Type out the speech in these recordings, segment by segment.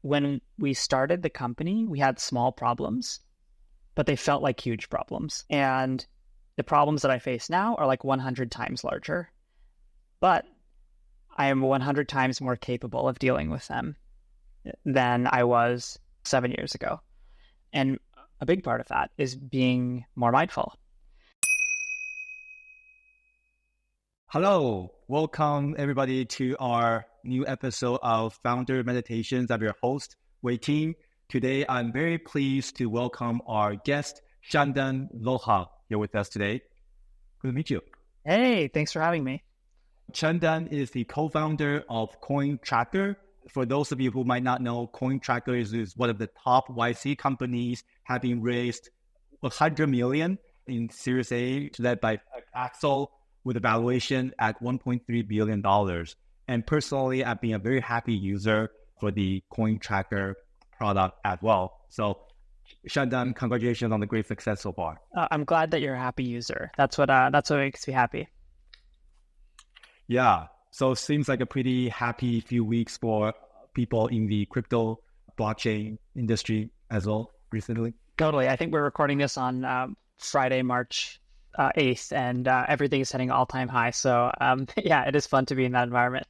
when we started the company, we had small problems, but they felt like huge problems. And the problems that I face now are like 100 times larger, but I am 100 times more capable of dealing with them than I was 7 years ago. And a big part of that is being more mindful. Hello, welcome everybody to our new episode of Founder Meditations. I'm your host, Wei Ting. Today, I'm very pleased to welcome our guest, Chandan Lodha, here with us today. Good to meet you. Hey, thanks for having me. Chandan is the co-founder of CoinTracker. For those of you who might not know, CoinTracker is one of the top YC companies, having raised 100 million in Series A, led by Axel, with a valuation at $1.3 billion. And personally, I've been a very happy user for the CoinTracker product as well. So, Chandan, congratulations on the great success so far. I'm glad that you're a happy user. That's what makes me happy. Yeah. So it seems like a pretty happy few weeks for people in the crypto blockchain industry as well recently. Totally. I think we're recording this on Friday, March 8th, and everything is hitting all-time high. So yeah, it is fun to be in that environment.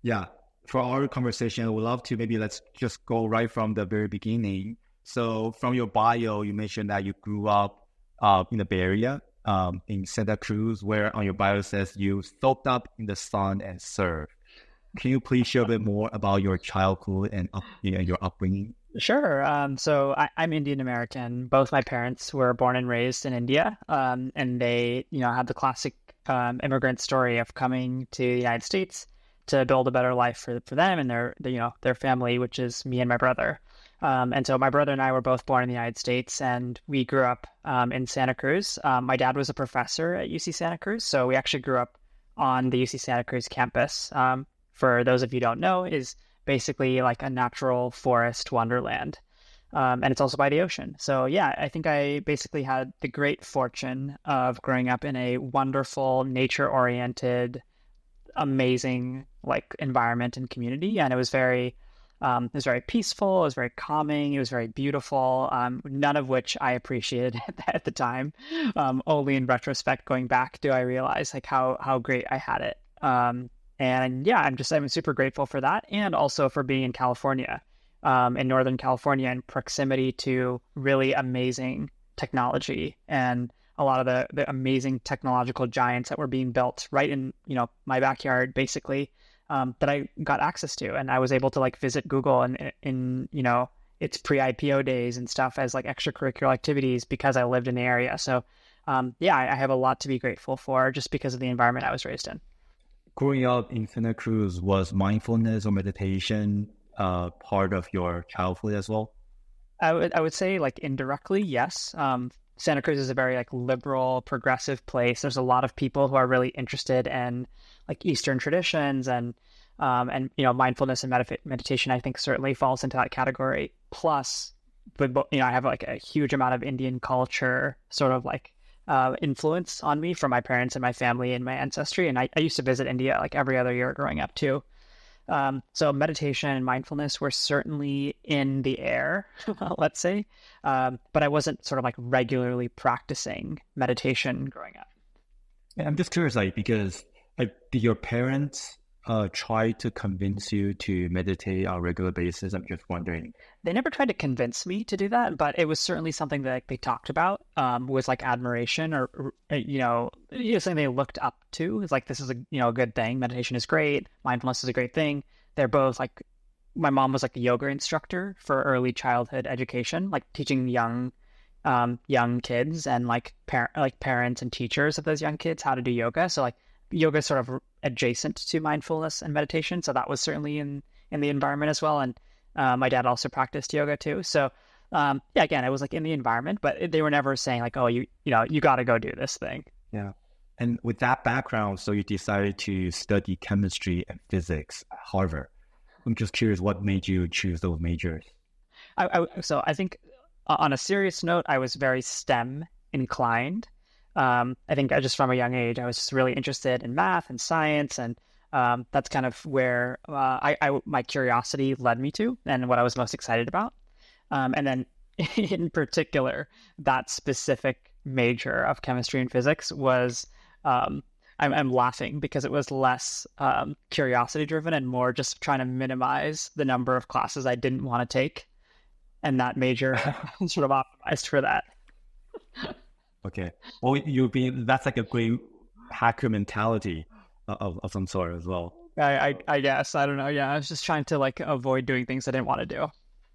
Yeah. For our conversation, I would love to let's just go right from the very beginning. So from your bio, you mentioned that you grew up in the Bay Area, in Santa Cruz, where on your bio says you soaked up in the sun and surfed. Can you please share a bit more about your childhood and your upbringing? Sure. So I'm Indian American. Both my parents were born and raised in India, and they, had the classic immigrant story of coming to the United States to build a better life for them and their family, which is me and my brother. And so my brother and I were both born in the United States, and we grew up in Santa Cruz. My dad was a professor at UC Santa Cruz, so we actually grew up on the UC Santa Cruz campus. For those of you who don't know, is basically like a natural forest wonderland. And it's also by the ocean. So yeah, I think I basically had the great fortune of growing up in a wonderful, nature-oriented, amazing environment and community. And it was very peaceful. It was very calming. It was very beautiful. None of which I appreciated at the time. Only in retrospect, going back, do I realize how great I had it. And yeah, I'm super grateful for that, and also for being in California, in Northern California, in proximity to really amazing technology and a lot of the amazing technological giants that were being built right in my backyard, basically, that I got access to, and I was able to visit Google in its pre-IPO days and stuff as extracurricular activities because I lived in the area. So yeah, I have a lot to be grateful for just because of the environment I was raised in. Growing up in Santa Cruz, was mindfulness or meditation part of your childhood as well? I would say indirectly, yes. Santa Cruz is a very liberal, progressive place. There's a lot of people who are really interested in Eastern traditions and mindfulness and meditation. I think certainly falls into that category. Plus, I have a huge amount of Indian culture sort of influence on me from my parents and my family and my ancestry. And I used to visit India every other year growing up too. So meditation and mindfulness were certainly in the air, let's say. But I wasn't sort of regularly practicing meditation growing up. And I'm just curious, because did your parents try to convince you to meditate on a regular basis? I'm just wondering. They never tried to convince me to do that, but it was certainly something that they talked about with admiration or something they looked up to. It's this is a good thing. Meditation is great. Mindfulness is a great thing. They're both my mom was a yoga instructor for early childhood education, teaching young kids and parents and teachers of those young kids how to do yoga. So yoga is sort of adjacent to mindfulness and meditation. So that was certainly in the environment as well. And my dad also practiced yoga too. So yeah, again, I was in the environment, but they were never saying oh, you got to go do this thing. Yeah. And with that background, so you decided to study chemistry and physics at Harvard. I'm just curious, what made you choose those majors? So I think on a serious note, I was very STEM inclined. I think just from a young age, I was just really interested in math and science and That's kind of where my curiosity led me to, and what I was most excited about. And then, in particular, that specific major of chemistry and physics was. I'm laughing because it was less curiosity driven and more just trying to minimize the number of classes I didn't want to take, and that major sort of optimized for that. Okay. Well, that's like a great hacker mentality of some sort as well. I guess. I don't know. Yeah, I was just trying to like avoid doing things I didn't want to do.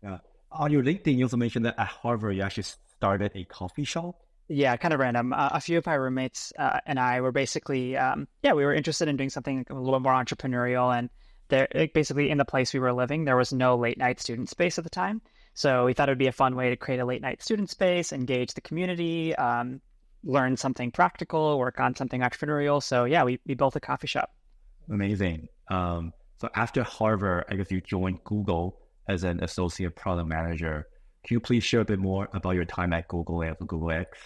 Yeah. On your LinkedIn, you also mentioned that at Harvard, you actually started a coffee shop. Yeah, kind of random. A few of my roommates and I were basically, we were interested in doing something a little bit more entrepreneurial. And there, basically in the place we were living, there was no late night student space at the time. So we thought it would be a fun way to create a late night student space, engage the community, learn something practical, work on something entrepreneurial. So yeah, we built a coffee shop. Amazing. So after Harvard, I guess you joined Google as an associate product manager. Can you please share a bit more about your time at Google and Google X?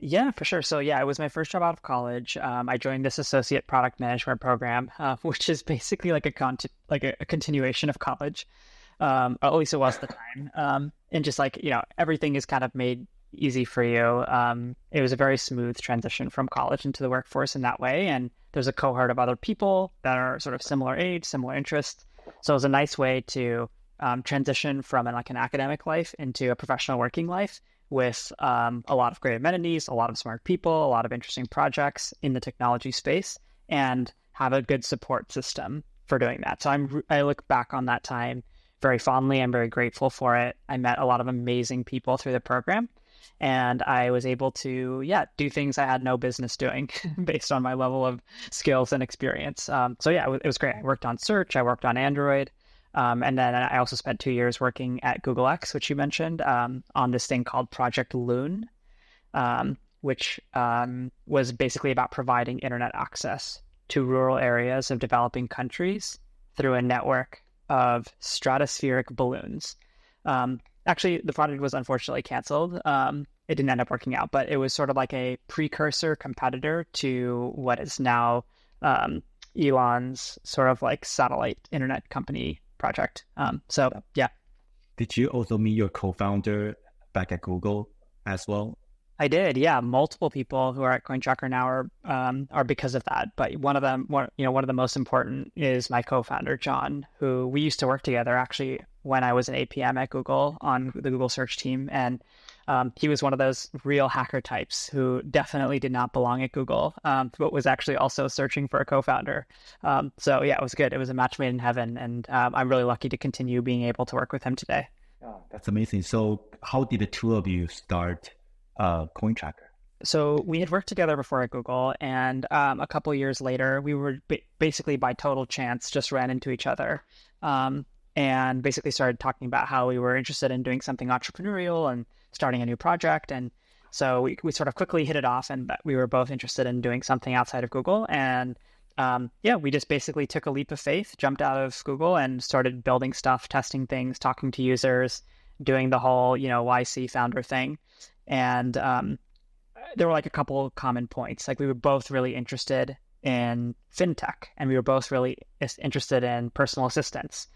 Yeah, for sure. So yeah, it was my first job out of college. I joined this associate product management program, which is basically like a continuation of college. Or at least it was at the time. And just like, everything is kind of made easy for you. It was a very smooth transition from college into the workforce in that way. And there's a cohort of other people that are sort of similar age, similar interests. So it was a nice way to transition from an academic life into a professional working life with a lot of great amenities, a lot of smart people, a lot of interesting projects in the technology space, and have a good support system for doing that. So I look back on that time very fondly. I'm very grateful for it. I met a lot of amazing people through the program, and I was able to, do things I had no business doing based on my level of skills and experience. It was great. I worked on search. I worked on Android. And then I also spent 2 years working at Google X, which you mentioned, on this thing called Project Loon, which was basically about providing internet access to rural areas of developing countries through a network of stratospheric balloons. Actually, the project was unfortunately canceled. It didn't end up working out, but it was sort of like a precursor competitor to what is now Elon's sort of like satellite internet company project. Did you also meet your co-founder back at Google as well? I did. Yeah, multiple people who are at CoinTracker now are because of that. But one of the most important is my co-founder John, who we used to work together actually when I was an APM at Google on the Google search team, and he was one of those real hacker types who definitely did not belong at Google, but was actually also searching for a co-founder. It was good. It was a match made in heaven, and I'm really lucky to continue being able to work with him today. Oh, that's amazing. So how did the two of you start CoinTracker? So we had worked together before at Google, and a couple of years later, we were basically by total chance just ran into each other. And basically started talking about how we were interested in doing something entrepreneurial and starting a new project. And so we sort of quickly hit it off, and that we were both interested in doing something outside of Google. And we just basically took a leap of faith, jumped out of Google and started building stuff, testing things, talking to users, doing the whole, YC founder thing. And there were like a couple of common points. Like we were both really interested in fintech, and we were both really interested in personal assistance.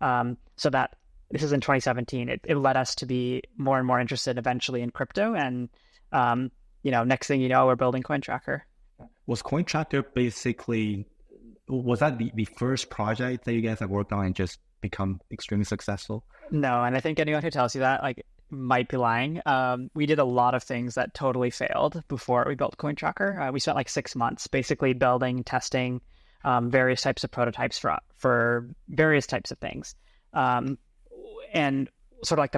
So that this is in 2017, it led us to be more and more interested eventually in crypto. And, next thing you know, we're building CoinTracker. Was CoinTracker was that the first project that you guys have worked on and just become extremely successful? No. And I think anyone who tells you that, might be lying. We did a lot of things that totally failed before we built CoinTracker. We spent 6 months basically building, testing, various types of prototypes for various types of things. And sort of like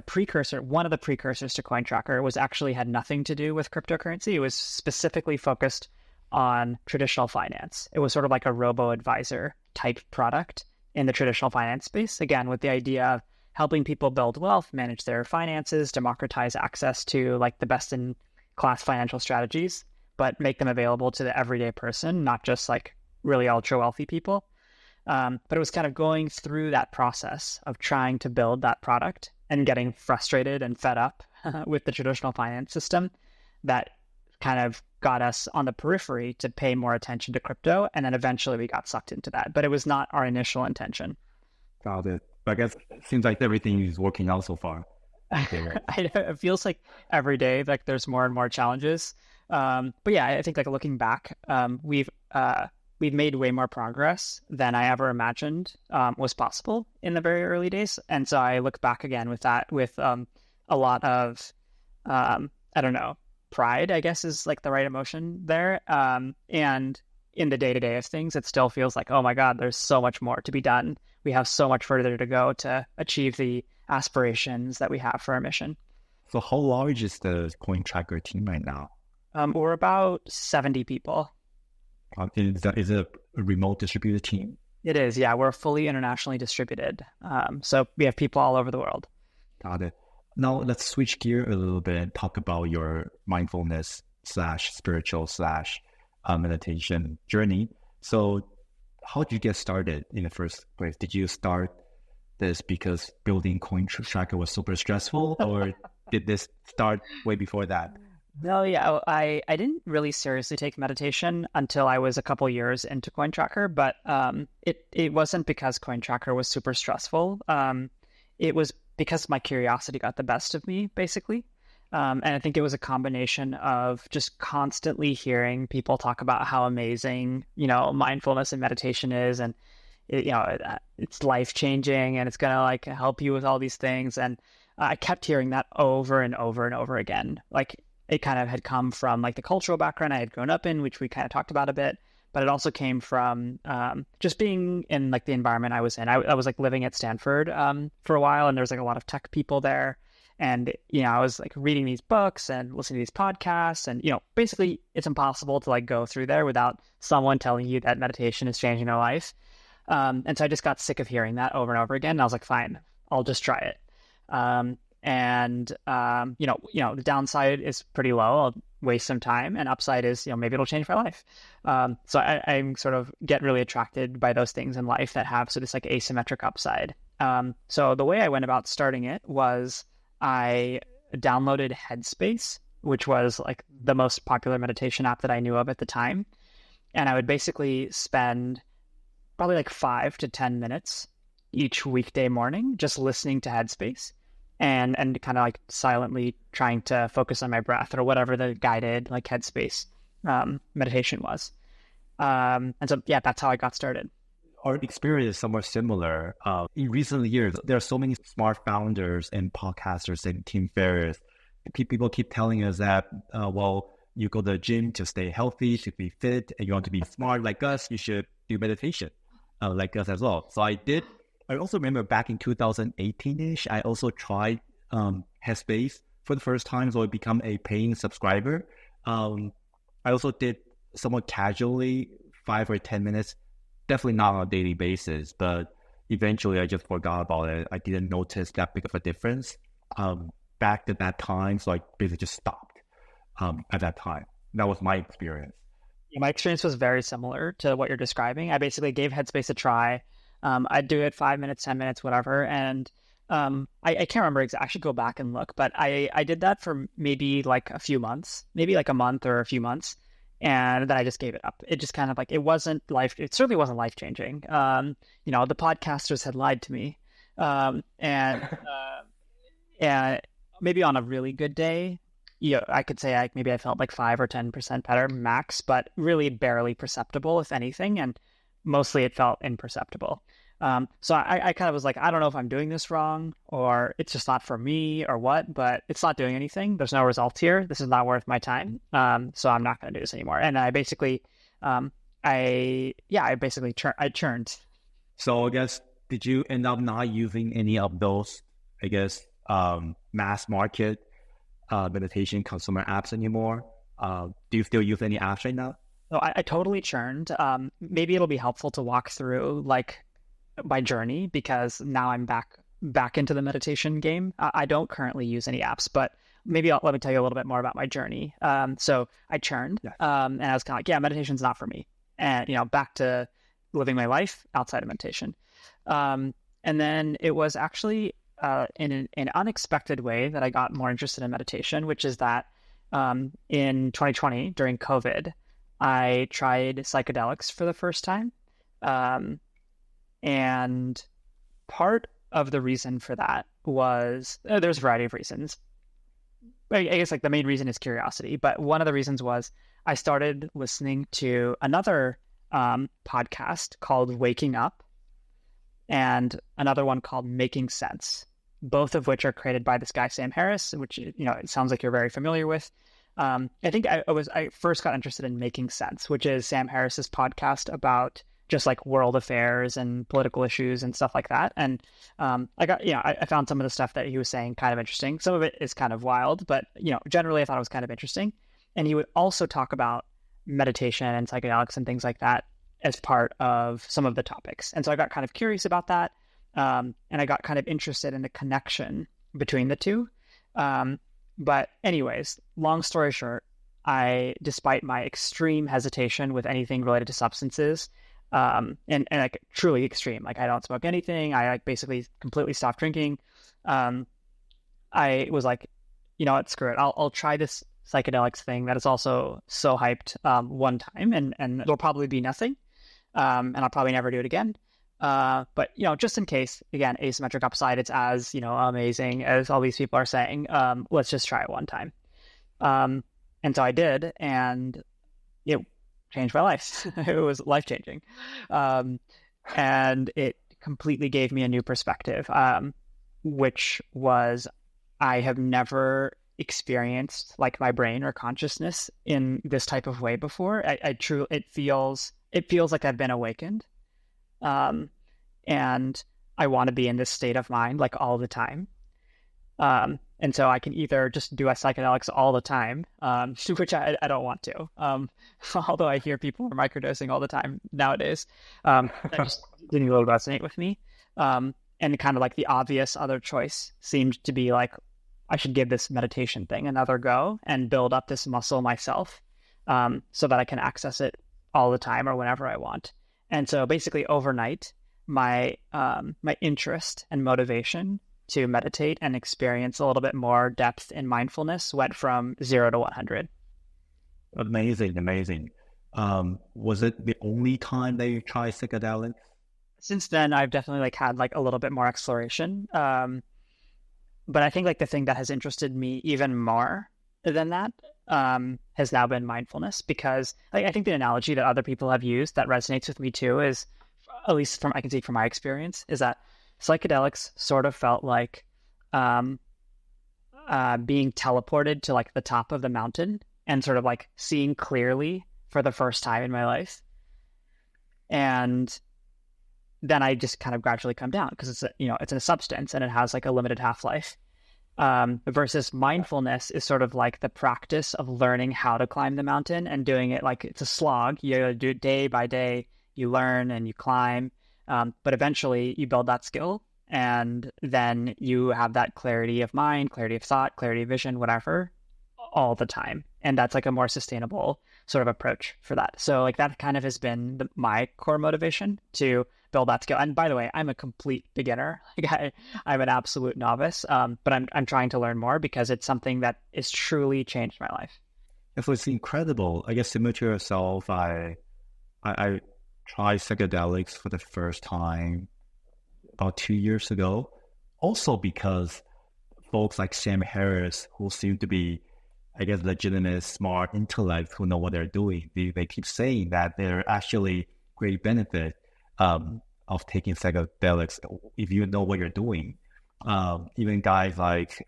one of the precursors to CoinTracker had nothing to do with cryptocurrency. It was specifically focused on traditional finance. It was sort of like a robo-advisor type product in the traditional finance space, again, with the idea of helping people build wealth, manage their finances, democratize access to the best in class financial strategies, but make them available to the everyday person, not just really ultra wealthy people. But it was kind of going through that process of trying to build that product and getting frustrated and fed up with the traditional finance system that kind of got us on the periphery to pay more attention to crypto. And then eventually we got sucked into that, but it was not our initial intention. Got it. But I guess it seems like everything is working out so far. Okay, right. It feels like every day, like there's more and more challenges. But yeah, I think like looking back, we've made way more progress than I ever imagined was possible in the very early days. And so I look back again with that, with a lot of, I don't know, pride, I guess is like the right emotion there. And in the day-to-day of things, it still feels like, oh my God, there's so much more to be done. We have so much further to go to achieve the aspirations that we have for our mission. So how large is the CoinTracker team right now? We're about 70 people. Is it a remote distributed team? It is, yeah. We're fully internationally distributed. So we have people all over the world. Got it. Now let's switch gear a little bit and talk about your mindfulness / spiritual / meditation journey. So how did you get started in the first place? Did you start this because building CoinTracker was super stressful, or did this start way before that? No, yeah, I didn't really seriously take meditation until I was a couple years into CoinTracker, but it wasn't because CoinTracker was super stressful. It was because my curiosity got the best of me, basically. And I think it was a combination of just constantly hearing people talk about how amazing, mindfulness and meditation is, and it's life-changing, and it's gonna like help you with all these things. And I kept hearing that over and over and over again. Like, it kind of had come from like the cultural background I had grown up in, which we kind of talked about a bit, but it also came from just being in like the environment I was in. I was like living at Stanford for a while, and there was like a lot of tech people there. And, I was like reading these books and listening to these podcasts, and, basically it's impossible to like go through there without someone telling you that meditation is changing their life. And so I just got sick of hearing that over and over again. And I was like, fine, I'll just try it. The downside is pretty low. I'll waste some time, and upside is, maybe it'll change my life. So I'm sort of get really attracted by those things in life that have this like asymmetric upside. So the way I went about starting it was I downloaded Headspace, which was like the most popular meditation app that I knew of at the time. And I would basically spend probably like 5 to 10 minutes each weekday morning just listening to Headspace and kind of like silently trying to focus on my breath or whatever the guided like Headspace meditation was. And so, yeah, that's how I got started. Our experience is somewhat similar. In recent years, there are so many smart founders and podcasters and team fairs. People keep telling us that, you go to the gym to stay healthy, to be fit, and you want to be smart like us, you should do meditation like us as well. So I did. I also remember back in 2018-ish, I also tried Headspace for the first time, so I become a paying subscriber. I also did somewhat casually, 5 or 10 minutes, definitely not on a daily basis, but eventually I just forgot about it. I didn't notice that big of a difference back at that time, so I basically just stopped at that time. That was my experience. Yeah, my experience was very similar to what you're describing. I basically gave Headspace a try. I'd do it 5 minutes, 10 minutes, whatever. And I can't remember exactly. I should go back and look, but I did that for maybe like a few months, maybe like a month or a few months. And then I just gave it up. It just kind of like, it certainly wasn't life-changing. The podcasters had lied to me. And maybe on a really good day, I could say I felt like 5 or 10% better max, but really barely perceptible, if anything. And mostly it felt imperceptible. So I kind of was like, I don't know if I'm doing this wrong or it's just not for me or what, but it's not doing anything. There's no result here. This is not worth my time. So I'm not going to do this anymore. And I basically, I churned. So I guess, did you end up not using any of those, mass market meditation consumer apps anymore? Do you still use any apps right now? So I totally churned. Maybe it'll be helpful to walk through like my journey, because now I'm back into the meditation game. I don't currently use any apps, but maybe let me tell you a little bit more about my journey. So I churned, and I was kind of like, yeah, meditation's not for me. And, back to living my life outside of meditation. And then it was actually in an unexpected way that I got more interested in meditation, which is that in 2020 during COVID, I tried psychedelics for the first time. And part of the reason for that was there's a variety of reasons. I guess like the main reason is curiosity, but one of the reasons was I started listening to another podcast called Waking Up and another one called Making Sense, both of which are created by this guy, Sam Harris, which, you know, it sounds like you're very familiar with. I think I first got interested in Making Sense, which is Sam Harris's podcast about just like world affairs and political issues and stuff like that. And I found some of the stuff that he was saying kind of interesting. Some of it is kind of wild, but, you know, generally I thought it was kind of interesting. And he would also talk about meditation and psychedelics and things like that as part of some of the topics. And so I got kind of curious about that. And I got kind of interested in the connection between the two. But anyways, long story short, despite my extreme hesitation with anything related to substances, and like truly extreme, like I don't smoke anything, I like basically completely stopped drinking. I was like, you know what, screw it. I'll try this psychedelics thing that is also so hyped one time, and there'll probably be nothing. And I'll probably never do it again. But, you know, just in case, again, asymmetric upside, it's as, you know, amazing as all these people are saying, let's just try it one time. And so I did, and it changed my life. It was life-changing. And it completely gave me a new perspective, which was I have never experienced like my brain or consciousness in this type of way before. It feels like I've been awakened. And I want to be in this state of mind like all the time. And so I can either just do a psychedelics all the time, which I don't want to. Although I hear people are microdosing all the time nowadays. That just didn't really resonate with me. And kind of like the obvious other choice seemed to be like, I should give this meditation thing another go and build up this muscle myself, so that I can access it all the time or whenever I want. And so basically overnight, my interest and motivation to meditate and experience a little bit more depth in mindfulness went from 0 to 100. Amazing. Was it the only time that you tried psychedelics? Since then, I've definitely like had like a little bit more exploration. But I think like the thing that has interested me even more than that has now been mindfulness, because I think the analogy that other people have used that resonates with me too is, at least I can see from my experience, is that psychedelics sort of felt like being teleported to like the top of the mountain and sort of like seeing clearly for the first time in my life. And then I just kind of gradually come down because it's it's a substance and it has like a limited half-life. Versus mindfulness is sort of like the practice of learning how to climb the mountain and doing it like it's a slog. You gotta do it day by day. You learn and you climb, but eventually you build that skill, and then you have that clarity of mind, clarity of thought, clarity of vision, whatever, all the time. And that's like a more sustainable sort of approach for that. So like that kind of has been my core motivation to build that skill. And by the way, I'm a complete beginner. Like I'm an absolute novice, but I'm trying to learn more because it's something that has truly changed my life. It's incredible. I guess similar to yourself, I tried psychedelics for the first time about 2 years ago. Also because folks like Sam Harris, who seem to be, I guess, legitimate, smart intellect, who know what they're doing, they keep saying that there are actually great benefit of taking psychedelics if you know what you're doing. Even guys like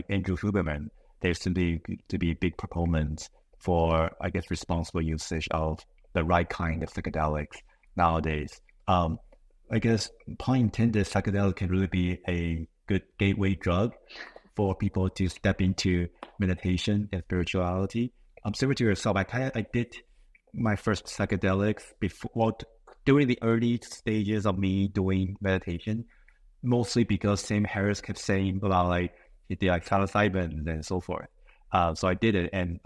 Andrew Huberman, they seem to be big proponents for, I guess, responsible usage of the right kind of psychedelics nowadays. I guess, pun intended, psychedelic can really be a good gateway drug for people to step into meditation and spirituality. Similar to yourself, I did my first psychedelics during the early stages of me doing meditation, mostly because Sam Harris kept saying about like he did like psilocybin and so forth. So I did it, and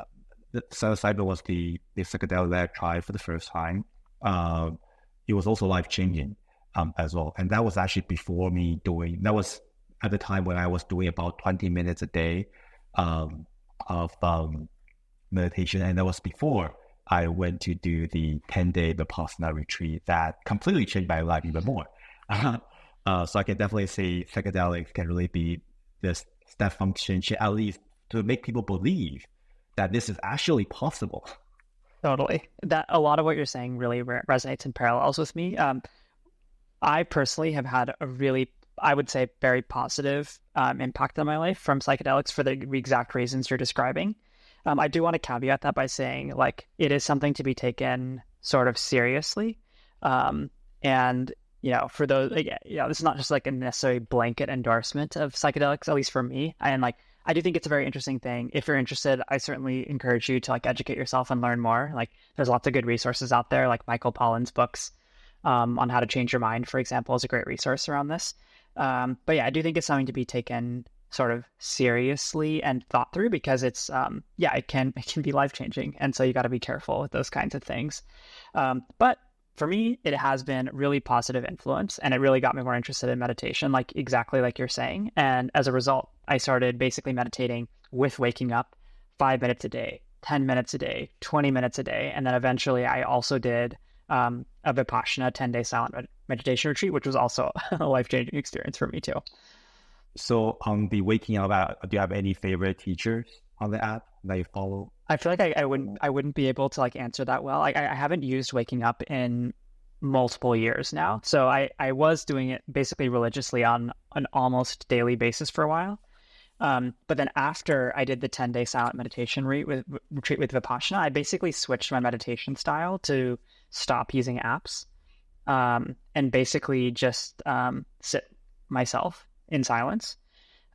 the psilocybin was the psychedelic that I tried for the first time. It was also life-changing as well. And that was actually before me that was at the time when I was doing about 20 minutes a day of meditation, and that was before I went to do the 10-day Vipassana retreat that completely changed my life even more. So I can definitely say psychedelics can really be this step function, at least to make people believe that this is actually possible. Totally. That a lot of what you're saying really resonates and parallels with me. I personally have had a really, I would say, very positive impact on my life from psychedelics for the exact reasons you're describing. I do want to caveat that by saying, like, it is something to be taken sort of seriously. And, for those, this is not just like a necessary blanket endorsement of psychedelics, at least for me. And like, I do think it's a very interesting thing. If you're interested, I certainly encourage you to like educate yourself and learn more. Like, there's lots of good resources out there, like Michael Pollan's books on how to change your mind, for example, is a great resource around this. But yeah, I do think it's something to be taken sort of seriously and thought through, because it's it can be life-changing, and so you got to be careful with those kinds of things. But for me, it has been really positive influence, and it really got me more interested in meditation, like exactly like you're saying. And as a result, I started basically meditating with waking up 5 minutes a day, 10 minutes a day, 20 minutes a day. And then eventually I also did a Vipassana 10-day silent meditation retreat, which was also a life-changing experience for me too. So on the waking up app, do you have any favorite teachers on the app that you follow? I feel like I wouldn't be able to like answer that well. Like I haven't used waking up in multiple years now. So I was doing it basically religiously on an almost daily basis for a while. But then after I did the 10-day silent meditation retreat with Vipassana, I basically switched my meditation style to stop using apps and basically just sit myself in silence.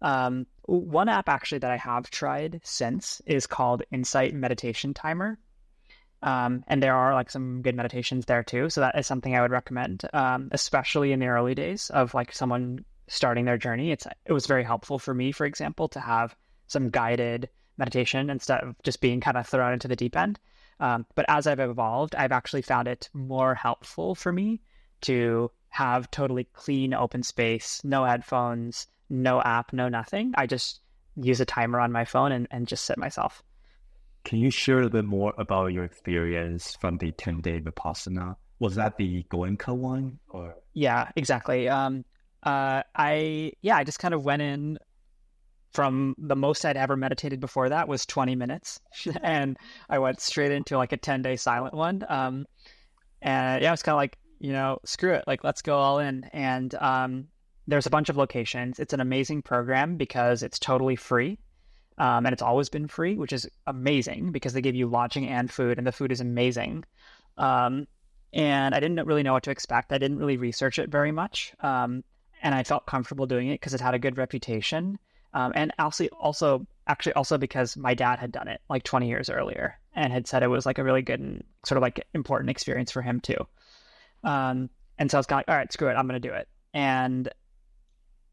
One app actually that I have tried since is called Insight Meditation Timer. And there are like some good meditations there too. So that is something I would recommend, especially in the early days of like someone starting their journey. It was very helpful for me, for example, to have some guided meditation instead of just being kind of thrown into the deep end. But as I've evolved, I've actually found it more helpful for me to have totally clean open space, no headphones, no app, no nothing. I just use a timer on my phone and just sit myself. Can you share a little bit more about your experience from the 10-day Vipassana? Was that the Goenka one? Or Yeah, exactly. I just kind of went in from the most I'd ever meditated before that was 20 minutes. And I went straight into like a 10-day silent one. And yeah, it's kind of like, screw it. Like, let's go all in. And there's a bunch of locations. It's an amazing program because it's totally free. And it's always been free, which is amazing because they give you lodging and food, and the food is amazing. And I didn't really know what to expect. I didn't really research it very much. And I felt comfortable doing it because it had a good reputation. And also because my dad had done it like 20 years earlier and had said it was like a really good and sort of like important experience for him too. And so I was kind of like, all right, screw it, I'm going to do it. And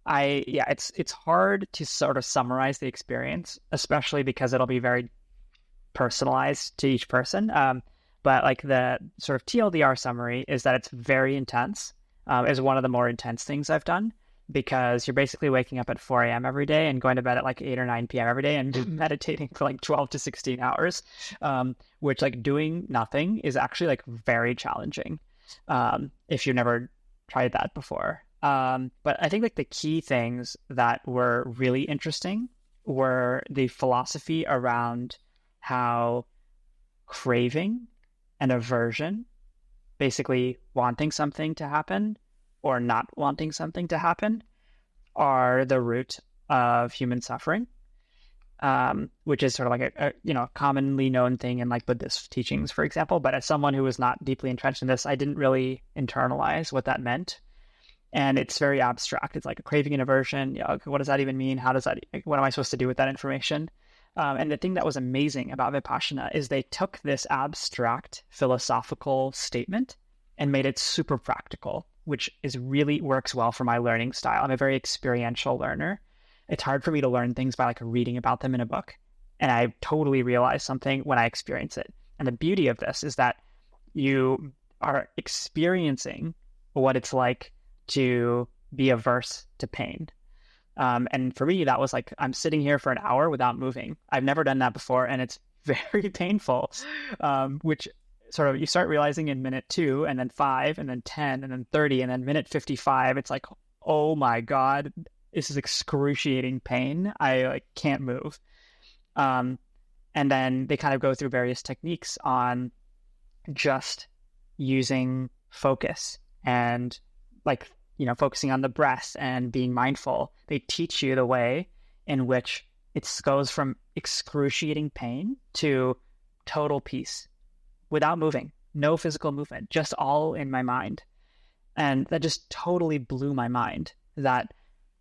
it's hard to sort of summarize the experience, especially because it'll be very personalized to each person. But like the sort of TLDR summary is that it's very intense. Is one of the more intense things I've done, because you're basically waking up at 4 a.m. every day and going to bed at like 8 or 9 p.m. every day and meditating for like 12 to 16 hours, which like doing nothing is actually like very challenging if you've never tried that before. But I think like the key things that were really interesting were the philosophy around how craving and aversion, basically wanting something to happen or not wanting something to happen, are the root of human suffering, which is sort of like a commonly known thing in like Buddhist teachings, for example. But as someone who was not deeply entrenched in this, I didn't really internalize what that meant. And it's very abstract. It's like a craving and aversion. What does that even mean? What am I supposed to do with that information? And the thing that was amazing about Vipassana is they took this abstract philosophical statement and made it super practical, which is really works well for my learning style. I'm a very experiential learner. It's hard for me to learn things by like reading about them in a book. And I totally realize something when I experience it. And the beauty of this is that you are experiencing what it's like to be averse to pain. And for me, that was like, I'm sitting here for an hour without moving. I've never done that before, and it's very painful, which sort of you start realizing in minute 2, and then 5, and then 10, and then 30, and then minute 55. It's like, oh my God, this is excruciating pain. I like can't move. And then they kind of go through various techniques on just using focus and like, focusing on the breath and being mindful. They teach you the way in which it goes from excruciating pain to total peace without moving, no physical movement, just all in my mind. And that just totally blew my mind that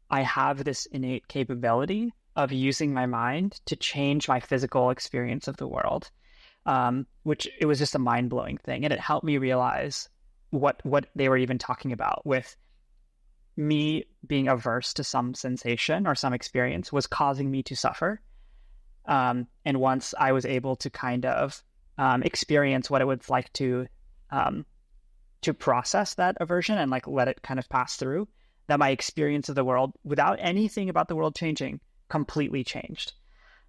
I have this innate capability of using my mind to change my physical experience of the world, which it was just a mind-blowing thing. And it helped me realize what they were even talking about with me being averse to some sensation or some experience was causing me to suffer. And once I was able to kind of experience what it was like to process that aversion and like let it kind of pass through, that my experience of the world without anything about the world changing completely changed.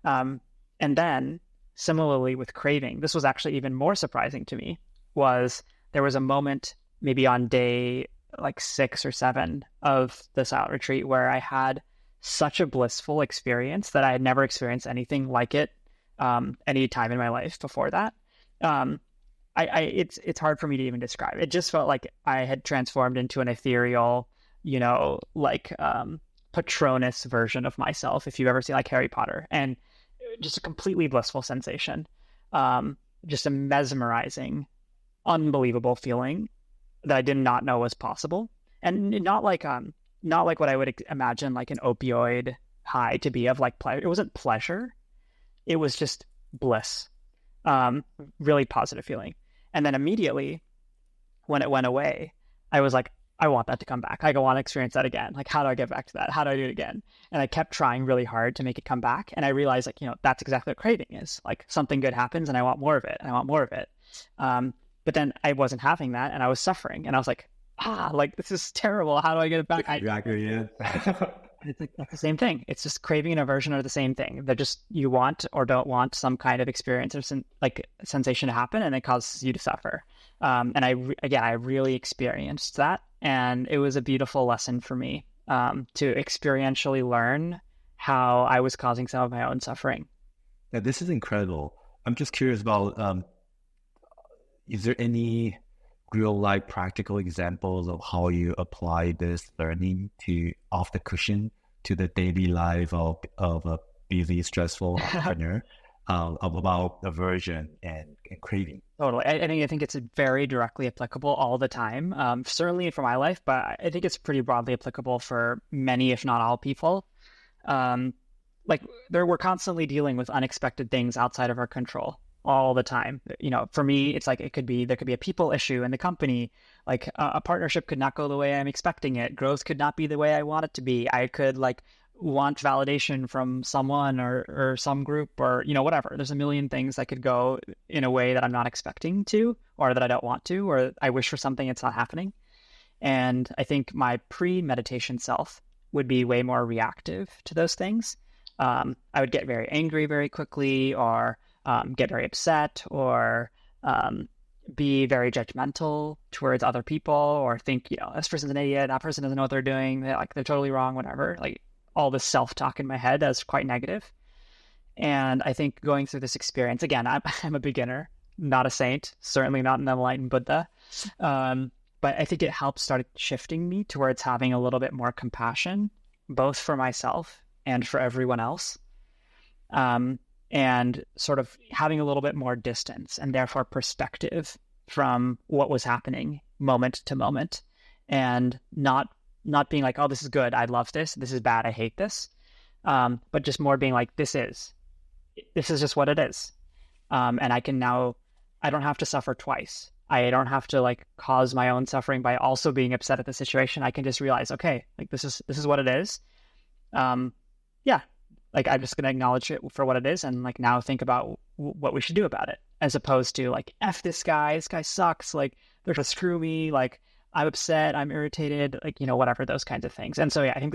And then similarly with craving, this was actually even more surprising to me, was there was a moment maybe on day like 6 or 7 of the silent retreat where I had such a blissful experience that I had never experienced anything like it any time in my life before that. It's hard for me to even describe. It just felt like I had transformed into an ethereal, Patronus version of myself, if you've ever seen like Harry Potter, and just a completely blissful sensation, just a mesmerizing, unbelievable feeling that I did not know was possible, and not like what I would imagine like an opioid high to be of like pleasure. It wasn't pleasure, it was just bliss, really positive feeling. And then immediately when it went away, I was like, I want that to come back. Like, I want to experience that again. Like, how do I get back to that? How do I do it again? And I kept trying really hard to make it come back. And I realized, like, that's exactly what craving is. Like, something good happens and I want more of it. And I want more of it. But then I wasn't having that and I was suffering. And I was like, like, this is terrible. How do I get it back? Exactly, yeah. It's like, that's the same thing. It's just craving and aversion are the same thing. They're just, you want or don't want some kind of experience or sensation to happen, and it causes you to suffer. And I really experienced that. And it was a beautiful lesson for me to experientially learn how I was causing some of my own suffering. Now, this is incredible. I'm just curious about, is there any real life practical examples of how you apply this learning to off the cushion to the daily life of a busy, stressful entrepreneur, about aversion and craving? Totally. I think it's very directly applicable all the time, certainly for my life, but I think it's pretty broadly applicable for many, if not all people. We're constantly dealing with unexpected things outside of our control all the time. For me, it's like there could be a people issue in the company. Like a partnership could not go the way I'm expecting it. Growth could not be the way I want it to be. I could want validation from someone or some group or whatever. There's a million things that could go in a way that I'm not expecting to, or that I don't want to, or I wish for something, it's not happening. And I think my pre-meditation self would be way more reactive to those things. I would get very angry very quickly, or get very upset, or be very judgmental towards other people, or think, this person's an idiot, that person doesn't know what they're doing, they're totally wrong, whatever. Like all this self-talk in my head that's quite negative. And I think going through this experience, again, I'm a beginner, not a saint, certainly not an enlightened Buddha. But I think it helped start shifting me towards having a little bit more compassion, both for myself and for everyone else. And sort of having a little bit more distance and therefore perspective from what was happening moment to moment, and not being like, oh, this is good, I love this is bad, I hate this, but just more being like, this is just what it is. And I don't have to suffer twice. I don't have to cause my own suffering by also being upset at the situation. I can just realize, okay, this is what it is. Yeah. I'm just going to acknowledge it for what it is, and now think about what we should do about it, as opposed to F this guy sucks, they're going to screw me, I'm upset, I'm irritated, whatever, those kinds of things. And so, yeah, I think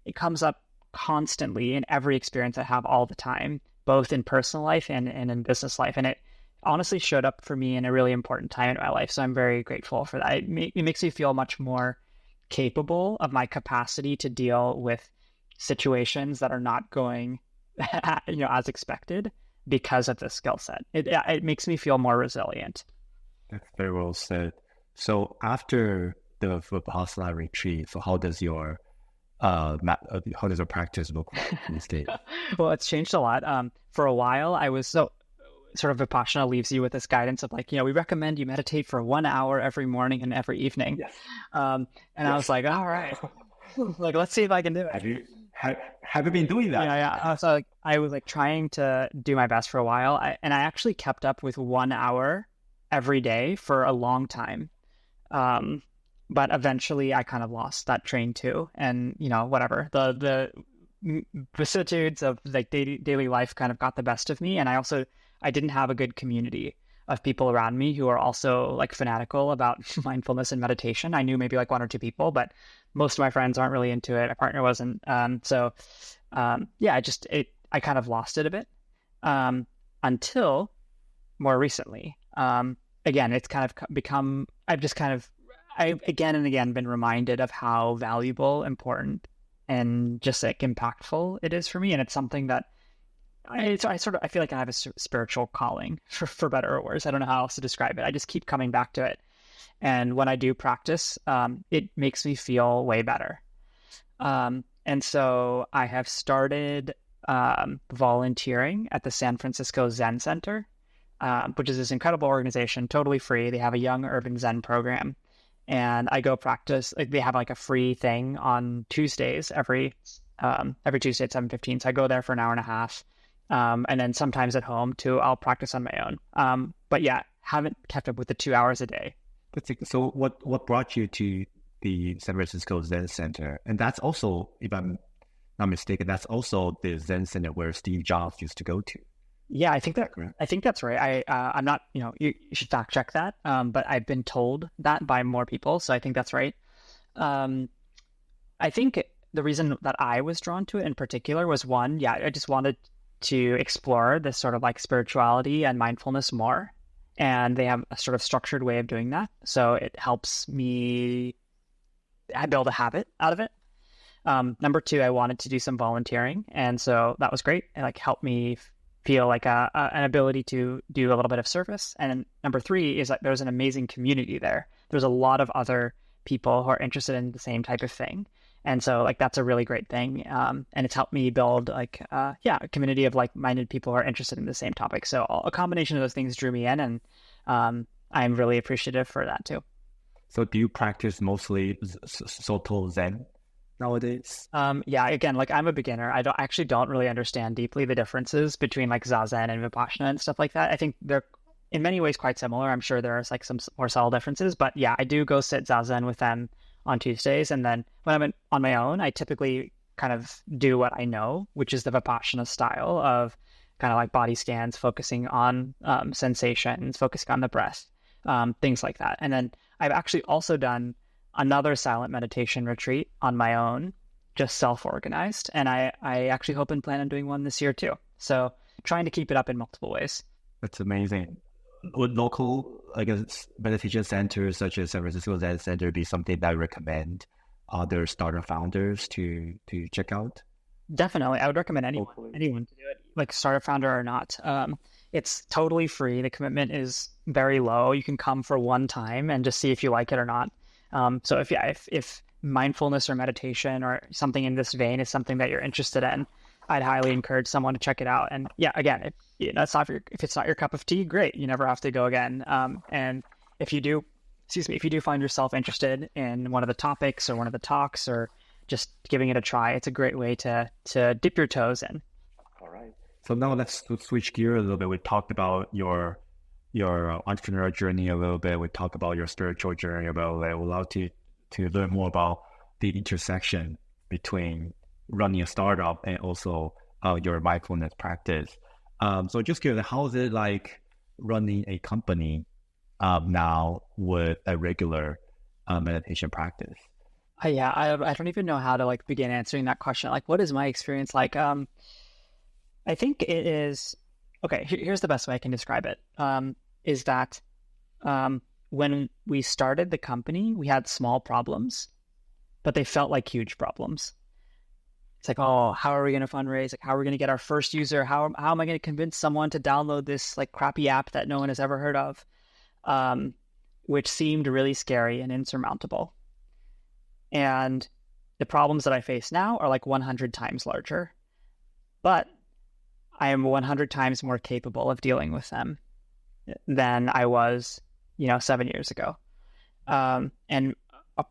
it comes up constantly in every experience I have all the time, both in personal life and in business life. And it honestly showed up for me in a really important time in my life. So I'm very grateful for that. It makes me feel much more capable of my capacity to deal with situations that are not going, as expected because of the skill set. It makes me feel more resilient. That's very well said. So after the Vipassana retreat, so how does your practice look like these days? Well, it's changed a lot. For a while, I was sort of Vipassana leaves you with this guidance of like, we recommend you meditate for 1 hour every morning and every evening. Yes. And yes. I was like, all right, like, let's see if I can do it. Have you been doing that? Yeah. So I was like trying to do my best for a while. And I actually kept up with 1 hour every day for a long time. But eventually I kind of lost that train too. And, whatever, the vicissitudes of like daily life kind of got the best of me. And I didn't have a good community of people around me who are also like fanatical about mindfulness and meditation. I knew maybe like 1 or 2 people, but most of my friends aren't really into it. My partner wasn't. I kind of lost it a bit until more recently. Again, it's kind of become, I've again and again been reminded of how valuable, important, and just like impactful it is for me. And it's something that I feel like I have a spiritual calling, for better or worse. I don't know how else to describe it. I just keep coming back to it. And when I do practice, it makes me feel way better. And so I have started volunteering at the San Francisco Zen Center, which is this incredible organization, totally free. They have a young urban Zen program. And I go practice, like they have like a free thing on Tuesdays, every Tuesday at 7:15. So I go there for an hour and a half. And then sometimes at home too, I'll practice on my own. But yeah, haven't kept up with the 2 hours a day. So what brought you to the San Francisco Zen Center? And that's also, if I'm not mistaken, that's also the Zen Center where Steve Jobs used to go to. Yeah, I think that's right. I'm not, you should fact check that. But I've been told that by more people. So I think that's right. I think the reason that I was drawn to it in particular was I just wanted to explore this sort of like spirituality and mindfulness more. And they have a sort of structured way of doing that. So it helps me build a habit out of it. Number 2, I wanted to do some volunteering. And so that was great. It like helped me feel like an ability to do a little bit of service. And then number 3 is that there's an amazing community there. There's a lot of other people who are interested in the same type of thing. And so like, that's a really great thing. And it's helped me build like, a community of like-minded people who are interested in the same topic. So a combination of those things drew me in, and I'm really appreciative for that too. So do you practice mostly Soto Zen nowadays? Again, like I'm a beginner. I don't really understand deeply the differences between like Zazen and Vipassana and stuff like that. I think they're in many ways quite similar. I'm sure there's like some more subtle differences, but yeah, I do go sit Zazen with them on Tuesdays. And then when I'm on my own, I typically kind of do what I know, which is the Vipassana style of kind of like body scans, focusing on sensations, focusing on the breath, things like that. And then I've actually also done another silent meditation retreat on my own, just self-organized. And I actually hope and plan on doing one this year too. So trying to keep it up in multiple ways. That's amazing. Would local, I guess, meditation centers such as San Francisco Zen Center be something that I recommend other startup founders to check out? Definitely. I would recommend anyone to do it, like startup founder or not. It's totally free. The commitment is very low. You can come for one time and just see if you like it or not. So if mindfulness or meditation or something in this vein is something that you're interested in, I'd highly encourage someone to check it out. And yeah, again, if it's not your cup of tea, great. You never have to go again. And if you do find yourself interested in one of the topics or one of the talks or just giving it a try, it's a great way to dip your toes in. All right. So now let's switch gear a little bit. We talked about your entrepreneurial journey a little bit. We talked about your spiritual journey a little bit. We'd love to learn more about the intersection between running a startup and also your mindfulness practice. So just curious, how is it like running a company now with a regular meditation practice? Yeah, I don't even know how to like begin answering that question. Like, what is my experience like? I think it is okay. Here's the best way I can describe it. Is that when we started the company, we had small problems, but they felt like huge problems. It's like, oh, how are we going to fundraise? Like, how are we going to get our first user? How am I going to convince someone to download this like crappy app that no one has ever heard of? Which seemed really scary and insurmountable. And the problems that I face now are like 100 times larger, but I am 100 times more capable of dealing with them than I was, 7 years ago. And a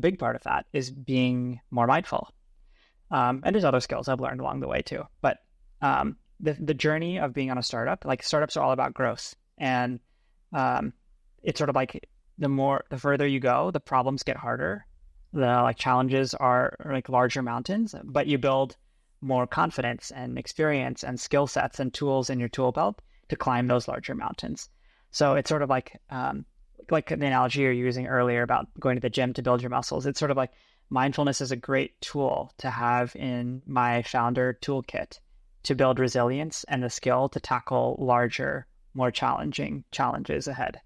big part of that is being more mindful. And there's other skills I've learned along the way too. But the journey of being on a startup, like startups are all about growth. And it's sort of like the further you go, the problems get harder. The like challenges are like larger mountains, but you build more confidence and experience and skill sets and tools in your tool belt to climb those larger mountains. So it's sort of like the analogy you're using earlier about going to the gym to build your muscles. It's sort of like mindfulness is a great tool to have in my founder toolkit to build resilience and the skill to tackle larger, more challenging challenges ahead.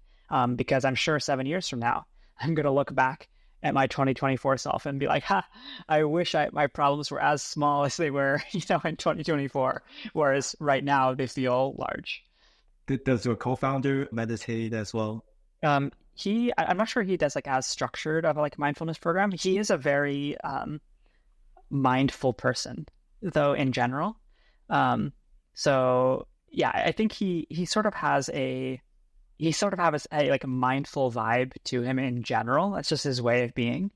Because I'm sure 7 years from now, I'm going to look back at my 2024 self and be like, I wish my problems were as small as they were, in 2024, whereas right now they feel large. Does your co-founder meditate as well? I'm not sure he does like as structured of like mindfulness program. He is a very mindful person, though, in general. So yeah, I think he sort of has a like a mindful vibe to him in general. That's just his way of being.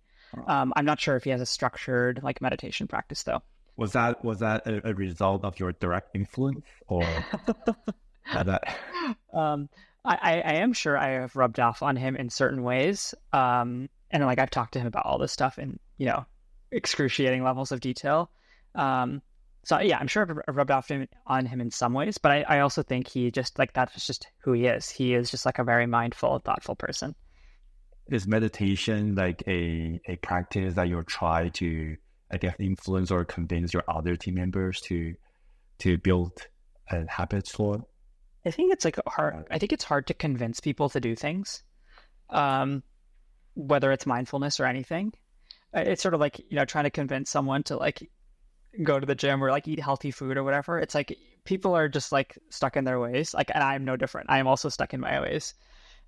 I'm not sure if he has a structured like meditation practice though. Was that a result of your direct influence or that? I am sure I have rubbed off on him in certain ways. And like I've talked to him about all this stuff in, excruciating levels of detail. So yeah, I'm sure I've rubbed off on him in some ways, but I also think he just like, that's just who he is. He is just like a very mindful, thoughtful person. Is meditation like a practice that you'll try to, I guess, influence or convince your other team members to build habits for? I think it's like hard. I think it's hard to convince people to do things, whether it's mindfulness or anything. It's sort of like, trying to convince someone to like go to the gym or like eat healthy food or whatever. It's like people are just like stuck in their ways. Like, and I'm no different. I am also stuck in my ways.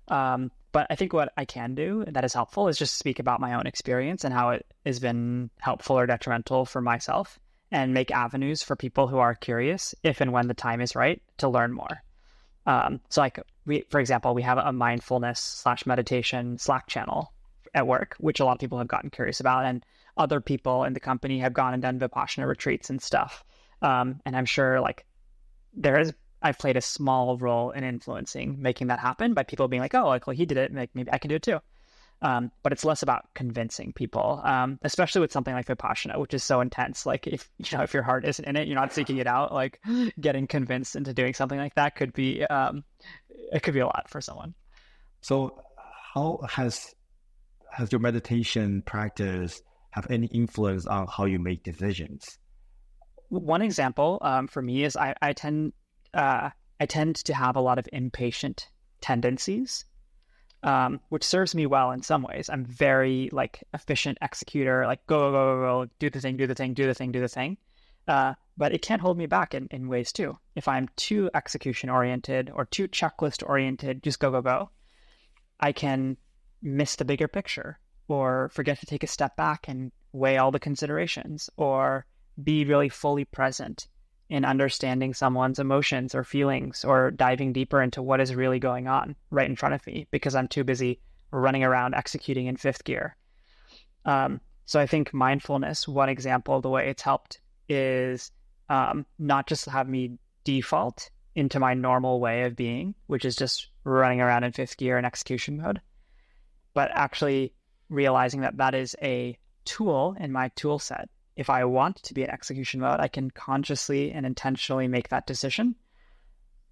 But I think what I can do that is helpful is just speak about my own experience and how it has been helpful or detrimental for myself, and make avenues for people who are curious, if and when the time is right, to learn more. So like for example, we have a mindfulness / meditation Slack channel at work, which a lot of people have gotten curious about, and other people in the company have gone and done Vipassana retreats and stuff. And I'm sure like I've played a small role in influencing making that happen by people being like, oh, like, well, he did it, like maybe I can do it too. But it's less about convincing people, especially with something like Vipassana, which is so intense. Like if your heart isn't in it, you're not seeking it out, like getting convinced into doing something like that could be, it could be a lot for someone. So how has your meditation practice have any influence on how you make decisions? One example for me is I tend to have a lot of impatient tendencies. Which serves me well in some ways. I'm very like efficient executor, like go, do the thing. But it can hold me back in ways too. If I'm too execution oriented or too checklist oriented, just go, I can miss the bigger picture or forget to take a step back and weigh all the considerations or be really fully present in understanding someone's emotions or feelings or diving deeper into what is really going on right in front of me because I'm too busy running around executing in fifth gear. So I think mindfulness, one example of the way it's helped is not just have me default into my normal way of being, which is just running around in fifth gear in execution mode, but actually realizing that is a tool in my tool set. If I want to be in execution mode, I can consciously and intentionally make that decision.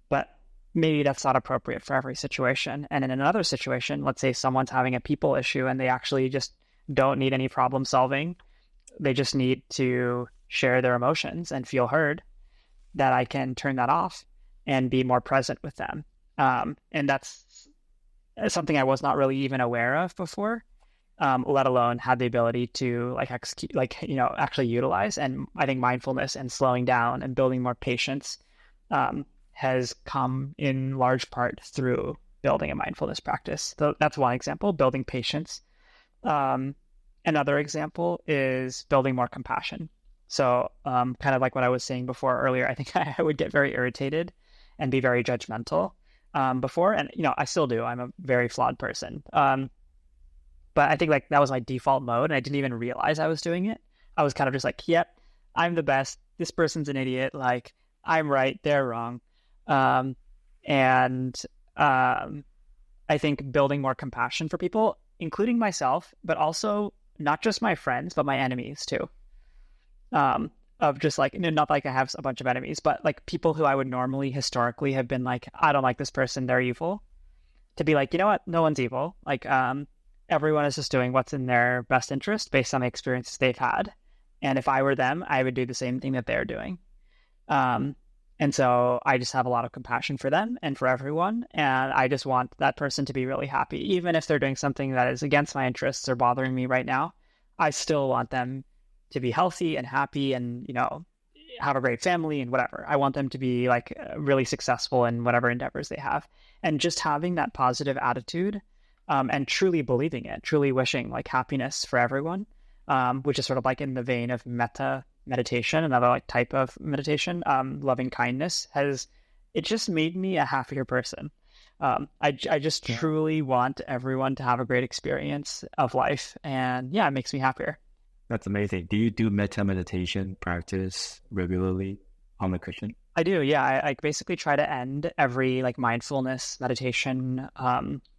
But maybe that's not appropriate for every situation. And in another situation, let's say someone's having a people issue and they actually just don't need any problem solving. They just need to share their emotions and feel heard, that I can turn that off and be more present with them. And that's something I was not really even aware of before, let alone had the ability to like execute, like, actually utilize. And I think mindfulness and slowing down and building more patience has come in large part through building a mindfulness practice. So that's one example, building patience. Another example is building more compassion. So kind of like what I was saying before earlier, I think I would get very irritated and be very judgmental before. And, I still do. I'm a very flawed person. But I think like that was my default mode, and I didn't even realize I was doing it. I was kind of just like, yep, I'm the best. This person's an idiot. Like, I'm right, they're wrong. And I think building more compassion for people, including myself, but also not just my friends, but my enemies too. Of just like, not like I have a bunch of enemies, but like people who I would normally historically have been like, I don't like this person, they're evil. To be like, you know what? No one's evil. Like, everyone is just doing what's in their best interest based on the experiences they've had. And if I were them, I would do the same thing that they're doing. And so I just have a lot of compassion for them and for everyone. And I just want that person to be really happy. Even if they're doing something that is against my interests or bothering me right now, I still want them to be healthy and happy and, have a great family and whatever. I want them to be like really successful in whatever endeavors they have. And just having that positive attitude and truly believing it, truly wishing like happiness for everyone, which is sort of like in the vein of metta meditation, another like type of meditation, loving kindness, it just made me a happier person. I just truly want everyone to have a great experience of life. And yeah, it makes me happier. That's amazing. Do you do metta meditation practice regularly on the cushion? I do. Yeah. I basically try to end every like mindfulness meditation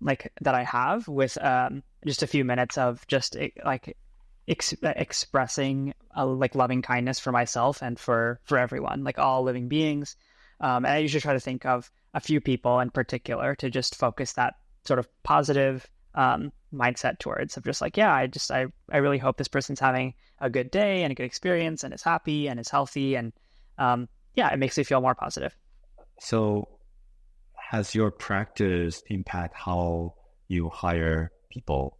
like that I have with just a few minutes of just like expressing like loving kindness for myself and for everyone, like all living beings. And I usually try to think of a few people in particular to just focus that sort of positive mindset towards, of just like, yeah, I really hope this person's having a good day and a good experience and is happy and is healthy. And yeah, it makes me feel more positive. So has your practice impact how you hire people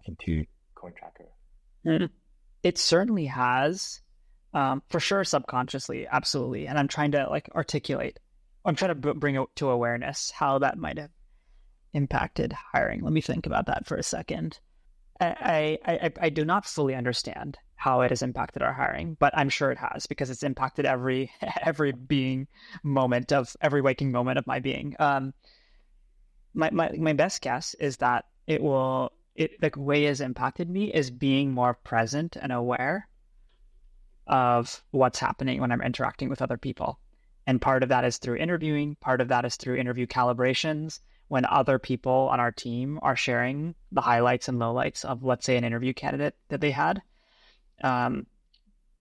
into CoinTracker? It certainly has, for sure, subconsciously, absolutely. And I'm trying to like articulate, I'm trying to bring it to awareness how that might have impacted hiring. Let me think about that for a second. I do not fully understand how it has impacted our hiring, but I'm sure it has, because it's impacted every waking moment of my being. My best guess is that the way it's impacted me is being more present and aware of what's happening when I'm interacting with other people. And part of that is through interviewing, part of that is through interview calibrations, when other people on our team are sharing the highlights and lowlights of, let's say, an interview candidate that they had,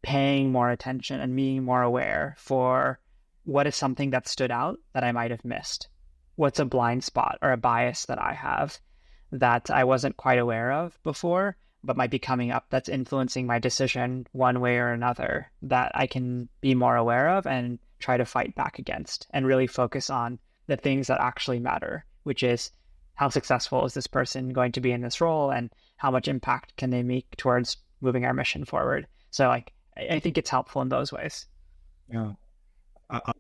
paying more attention and being more aware for what is something that stood out that I might have missed. What's a blind spot or a bias that I have that I wasn't quite aware of before, but might be coming up, that's influencing my decision one way or another, that I can be more aware of and try to fight back against, and really focus on the things that actually matter, which is how successful is this person going to be in this role, and how much impact can they make towards moving our mission forward. So like, I think it's helpful in those ways. Yeah. I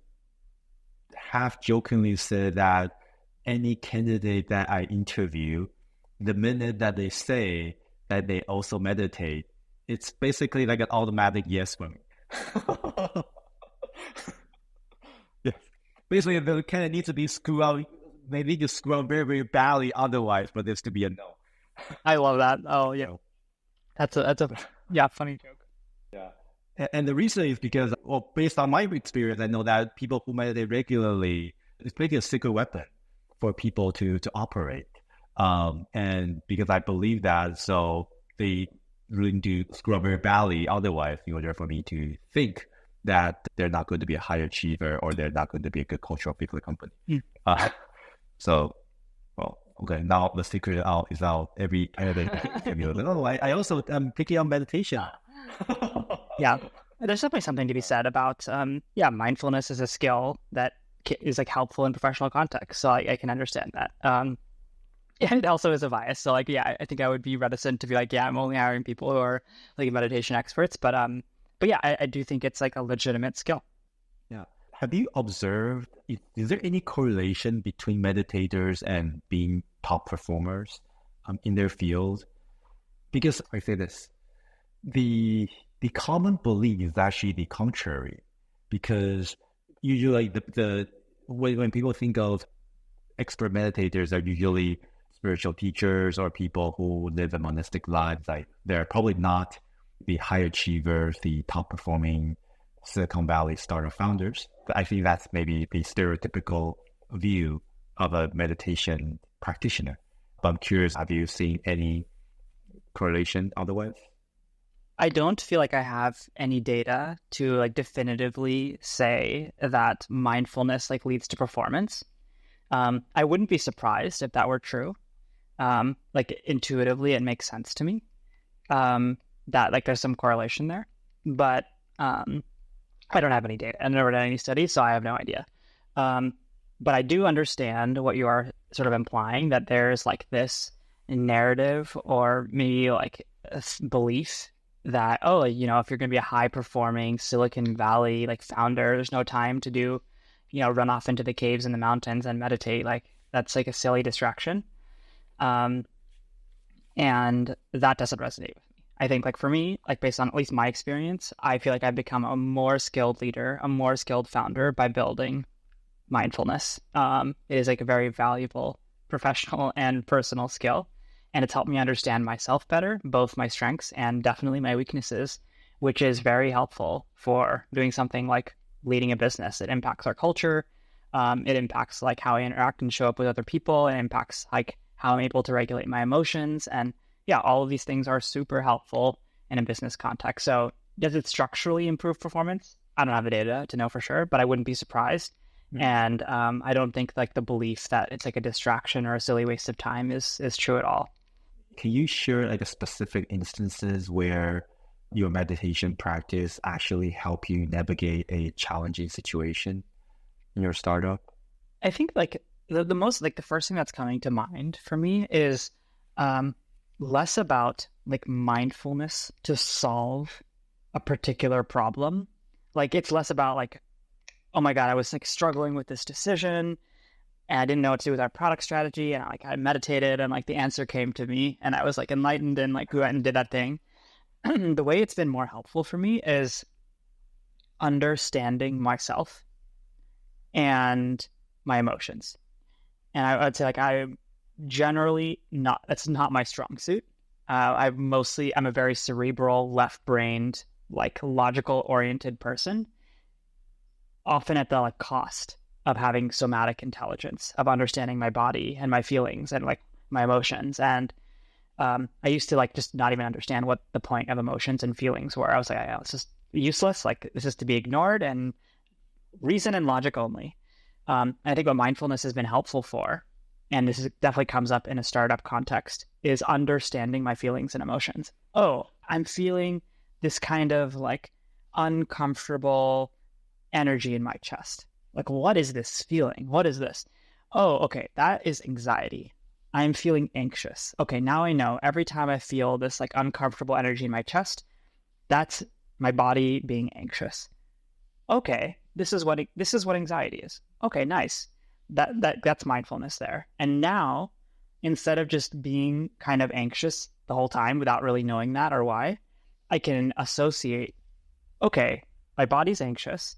half jokingly said that any candidate that I interview, the minute that they say that they also meditate, it's basically like an automatic yes for me. Yeah. Basically, the candidate needs to be screwed out. They need to screw out very, very badly otherwise for this to be a no. I love that. Oh, yeah. That's a funny joke. Yeah. And the reason is because, well, based on my experience, I know that people who meditate regularly, it's basically a secret weapon for people to operate. And because I believe that, so they really need to screw up very badly otherwise in order for me to think that they're not going to be a high achiever or they're not going to be a good cultural fit for the company. So, well, okay, now the secret is out every other interview. Oh, I also am picking up meditation. Yeah, there's definitely something to be said about mindfulness is a skill that is like helpful in professional context. So I can understand that. And it also is a bias. So like, yeah, I think I would be reticent to be like, yeah, I'm only hiring people who are like meditation experts. But yeah, I do think it's like a legitimate skill. Yeah. Have you observed, is there any correlation between meditators and being top performers in their field? Because I say this, the common belief is actually the contrary. Because usually when people think of expert meditators are usually spiritual teachers or people who live a monastic life. Like they're probably not the high achievers, the top performing Silicon Valley startup founders. But I think that's maybe the stereotypical view of a meditation practitioner. But I'm curious, have you seen any correlation otherwise? I don't feel like I have any data to like definitively say that mindfulness like leads to performance. I wouldn't be surprised if that were true. Like intuitively, it makes sense to me that like there's some correlation there, but I don't have any data. I've never done any studies, so I have no idea. But I do understand what you are sort of implying, that there's like this narrative or maybe like a belief that, oh, you know, if you're going to be a high performing Silicon Valley like founder, there's no time to do, you know, run off into the caves in the mountains and meditate. Like that's like a silly distraction. And that doesn't resonate with me. I think like for me, like based on at least my experience, I feel like I've become a more skilled leader, a more skilled founder by building mindfulness. It is like a very valuable professional and personal skill. And it's helped me understand myself better, both my strengths and definitely my weaknesses, which is very helpful for doing something like leading a business. It impacts our culture. It impacts like how I interact and show up with other people. It impacts like how I'm able to regulate my emotions. And yeah, all of these things are super helpful in a business context. So does it structurally improve performance? I don't have the data to know for sure, but I wouldn't be surprised. Mm-hmm. And I don't think like the belief that it's like a distraction or a silly waste of time is true at all. Can you share like a specific instances where your meditation practice actually help you navigate a challenging situation in your startup? I think like the most, like the first thing that's coming to mind for me is less about like mindfulness to solve a particular problem. Like it's less about like, oh my God, I was like struggling with this decision and I didn't know what to do with our product strategy. And I meditated and like the answer came to me and I was like enlightened and like went and did that thing. The way it's been more helpful for me is understanding myself and my emotions. And I would say like I'm generally not, that's not my strong suit. I'm a very cerebral, left-brained, like logical oriented person, often at the like cost of having somatic intelligence, of understanding my body and my feelings and like my emotions. And I used to like just not even understand what the point of emotions and feelings were. I was like, oh, it's just useless. Like this is to be ignored and reason and logic only. I think what mindfulness has been helpful for, and this definitely comes up in a startup context, is understanding my feelings and emotions. Oh, I'm feeling this kind of like uncomfortable energy in my chest. Like, what is this feeling? What is this? Oh, okay, that is anxiety. I'm feeling anxious. Okay, now I know every time I feel this like uncomfortable energy in my chest, that's my body being anxious. Okay, this is what anxiety is. Okay, nice. That's mindfulness there. And now, instead of just being kind of anxious the whole time without really knowing that or why, I can associate, okay, my body's anxious.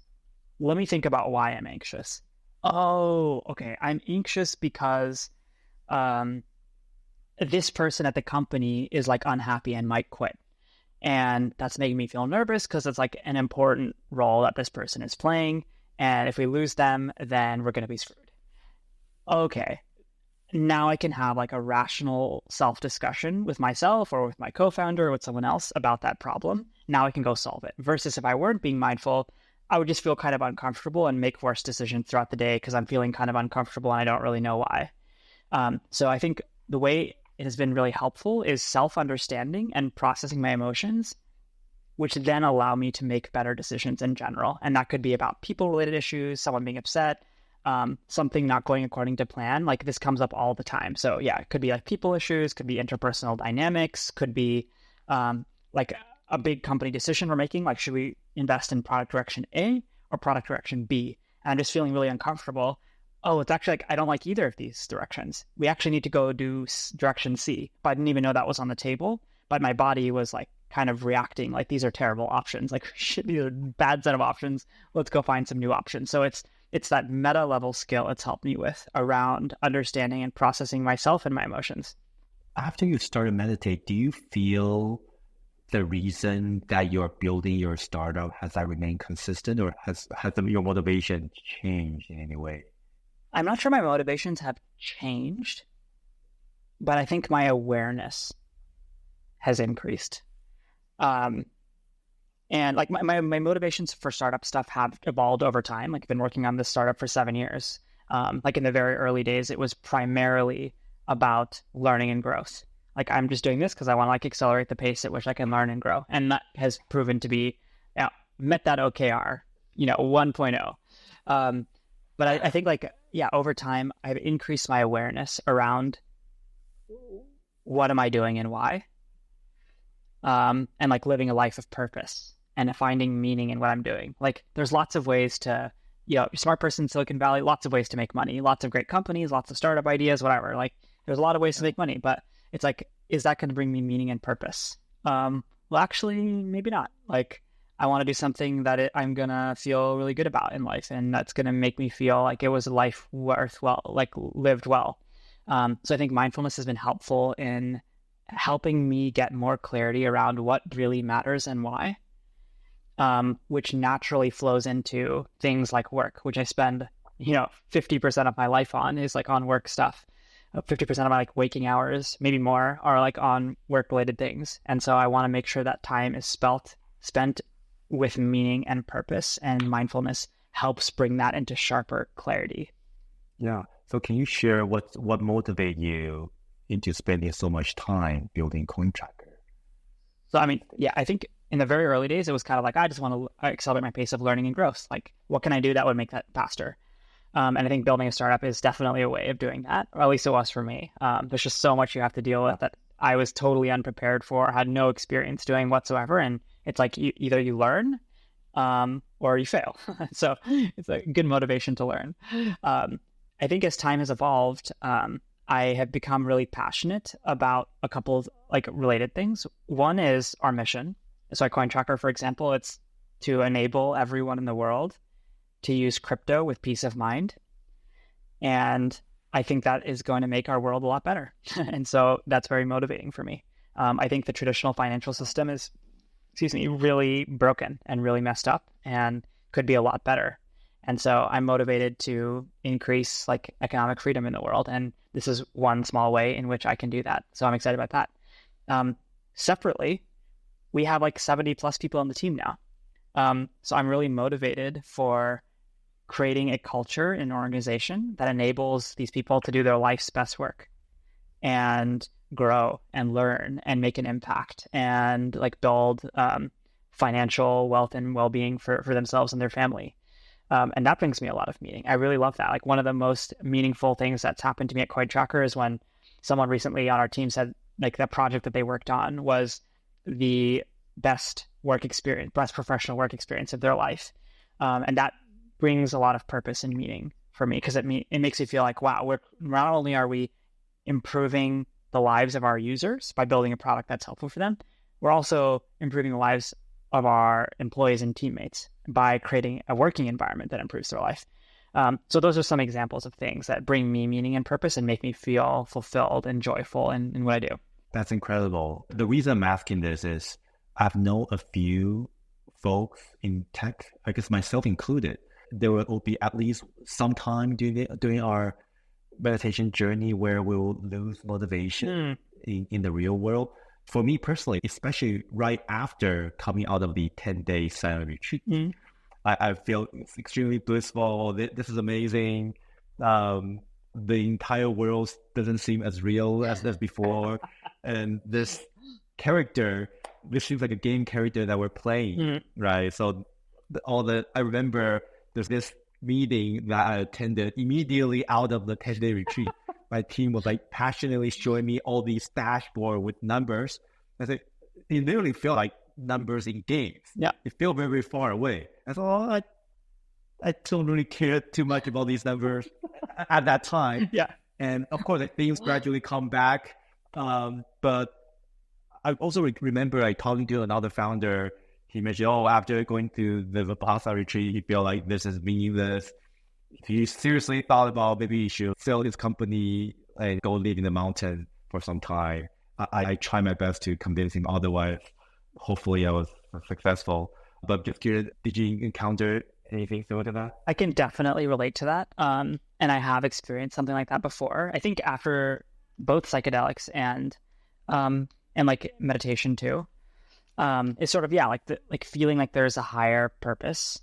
Let me think about why I'm anxious. Oh, okay, I'm anxious because this person at the company is like unhappy and might quit. And that's making me feel nervous because it's like an important role that this person is playing. And if we lose them, then we're going to be screwed. Okay, now I can have like a rational self-discussion with myself or with my co-founder or with someone else about that problem. Now I can go solve it. Versus if I weren't being mindful, I would just feel kind of uncomfortable and make worse decisions throughout the day because I'm feeling kind of uncomfortable and I don't really know why. So I think the way it has been really helpful is self-understanding and processing my emotions, which then allow me to make better decisions in general. And that could be about people-related issues, someone being upset, something not going according to plan. Like this comes up all the time. So yeah, it could be like people issues, could be interpersonal dynamics, could be like a big company decision we're making, like should we invest in product direction A or product direction B? And I'm just feeling really uncomfortable. Oh, it's actually like I don't like either of these directions. We actually need to go do direction C. But I didn't even know that was on the table. But my body was like kind of reacting like these are terrible options. Like shit, these are bad set of options. Let's go find some new options. So it's that meta level skill it's helped me with around understanding and processing myself and my emotions. After you started meditate, do you feel the reason that you're building your startup, has that remained consistent, or has your motivation changed in any way? I'm not sure my motivations have changed, but I think my awareness has increased. And like my motivations for startup stuff have evolved over time. Like I've been working on this startup for 7 years. Like in the very early days, it was primarily about learning and growth. Like I'm just doing this because I want to like accelerate the pace at which I can learn and grow. And that has proven to be, met that OKR, 1.0. But I think like, over time, I've increased my awareness around what am I doing and why? And like living a life of purpose and finding meaning in what I'm doing. Like there's lots of ways to, smart person in Silicon Valley, lots of ways to make money, lots of great companies, lots of startup ideas, whatever. Like there's a lot of ways to make money, but it's like, is that going to bring me meaning and purpose? Well, actually, maybe not. Like I want to do something that I'm going to feel really good about in life. And that's going to make me feel like it was a life lived well. So I think mindfulness has been helpful in helping me get more clarity around what really matters and why, which naturally flows into things like work, which I spend, 50% of my life on is like on work stuff. 50% of my like waking hours, maybe more, are like on work related things. And so I want to make sure that time is spent with meaning and purpose, and mindfulness helps bring that into sharper clarity. Yeah. So can you share what motivated you into spending so much time building CoinTracker? So, I think in the very early days, it was kind of like, I just want to accelerate my pace of learning and growth. Like, what can I do that would make that faster? And I think building a startup is definitely a way of doing that, or at least it was for me. There's just so much you have to deal with that I was totally unprepared for, had no experience doing whatsoever. And it's like either you learn or you fail. So it's a good motivation to learn. I think as time has evolved, I have become really passionate about a couple of like related things. One is our mission. So at CoinTracker, for example, it's to enable everyone in the world to use crypto with peace of mind. And I think that is going to make our world a lot better. And so that's very motivating for me. I think the traditional financial system is, really broken and really messed up and could be a lot better. And so I'm motivated to increase like economic freedom in the world. And this is one small way in which I can do that. So I'm excited about that. Separately, we have like 70 plus people on the team now. So I'm really motivated for creating a culture in an organization that enables these people to do their life's best work and grow and learn and make an impact and like build financial wealth and well-being for themselves and their family. And that brings me a lot of meaning. I really love that. Like one of the most meaningful things that's happened to me at CoinTracker is when someone recently on our team said like the project that they worked on was the best professional work experience of their life. And that brings a lot of purpose and meaning for me because it makes me feel like, wow, not only are we improving the lives of our users by building a product that's helpful for them, we're also improving the lives of our employees and teammates by creating a working environment that improves their life. So those are some examples of things that bring me meaning and purpose and make me feel fulfilled and joyful in what I do. That's incredible. The reason I'm asking this is I've known a few folks in tech, I guess myself included. There will be at least some time during our meditation journey where we will lose motivation in the real world. For me personally, especially right after coming out of the 10-day silent retreat, I feel extremely blissful. This is amazing. the entire world doesn't seem as real as before. And this character, this seems like a game character that we're playing, right? So I remember there's this meeting that I attended immediately out of the 10-day retreat. My team was like passionately showing me all these dashboard with numbers. I said, it literally felt like numbers in games. Yeah. It felt very, very far away. I thought, I don't really care too much about these numbers at that time. Yeah. And of course, things gradually come back. But I also remember talking to another founder. He mentioned, after going to the Vipassana retreat, he felt like this is meaningless. He seriously thought about maybe he should sell his company and go live in the mountain for some time. I tried my best to convince him otherwise. Hopefully I was successful. But just curious, did you encounter anything similar to that? I can definitely relate to that. And I have experienced something like that before. I think after both psychedelics and like meditation too, it's sort of, like feeling like there's a higher purpose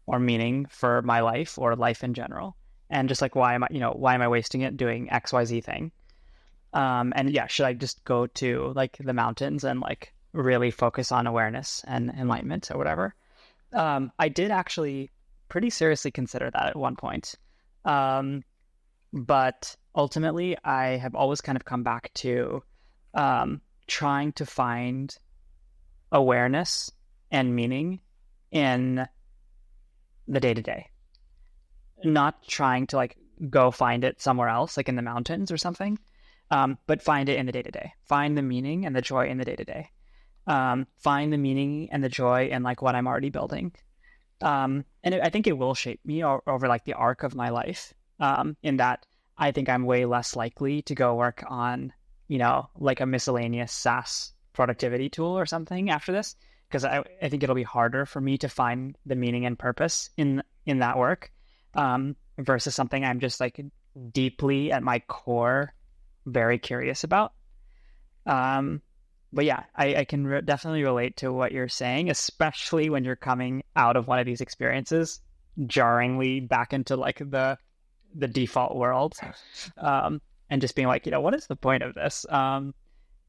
or meaning for my life or life in general. And just like, why am I wasting it doing XYZ thing? Should I just go to like the mountains and like really focus on awareness and enlightenment or whatever? I did actually pretty seriously consider that at one point. But ultimately I have always kind of come back to trying to find awareness and meaning in the day-to-day, not trying to like go find it somewhere else, like in the mountains or something, but find it in the day-to-day. Find the meaning and the joy in the day-to-day. Find the meaning and the joy in like what I'm already building. I think it will shape me over like the arc of my life, in that I think I'm way less likely to go work on, like a miscellaneous SaaS productivity tool or something after this, because I think it'll be harder for me to find the meaning and purpose in that work, versus something I'm just like deeply at my core very curious about. But yeah, I can definitely relate to what you're saying, especially when you're coming out of one of these experiences jarringly back into like the default world, and just being like, what is the point of this?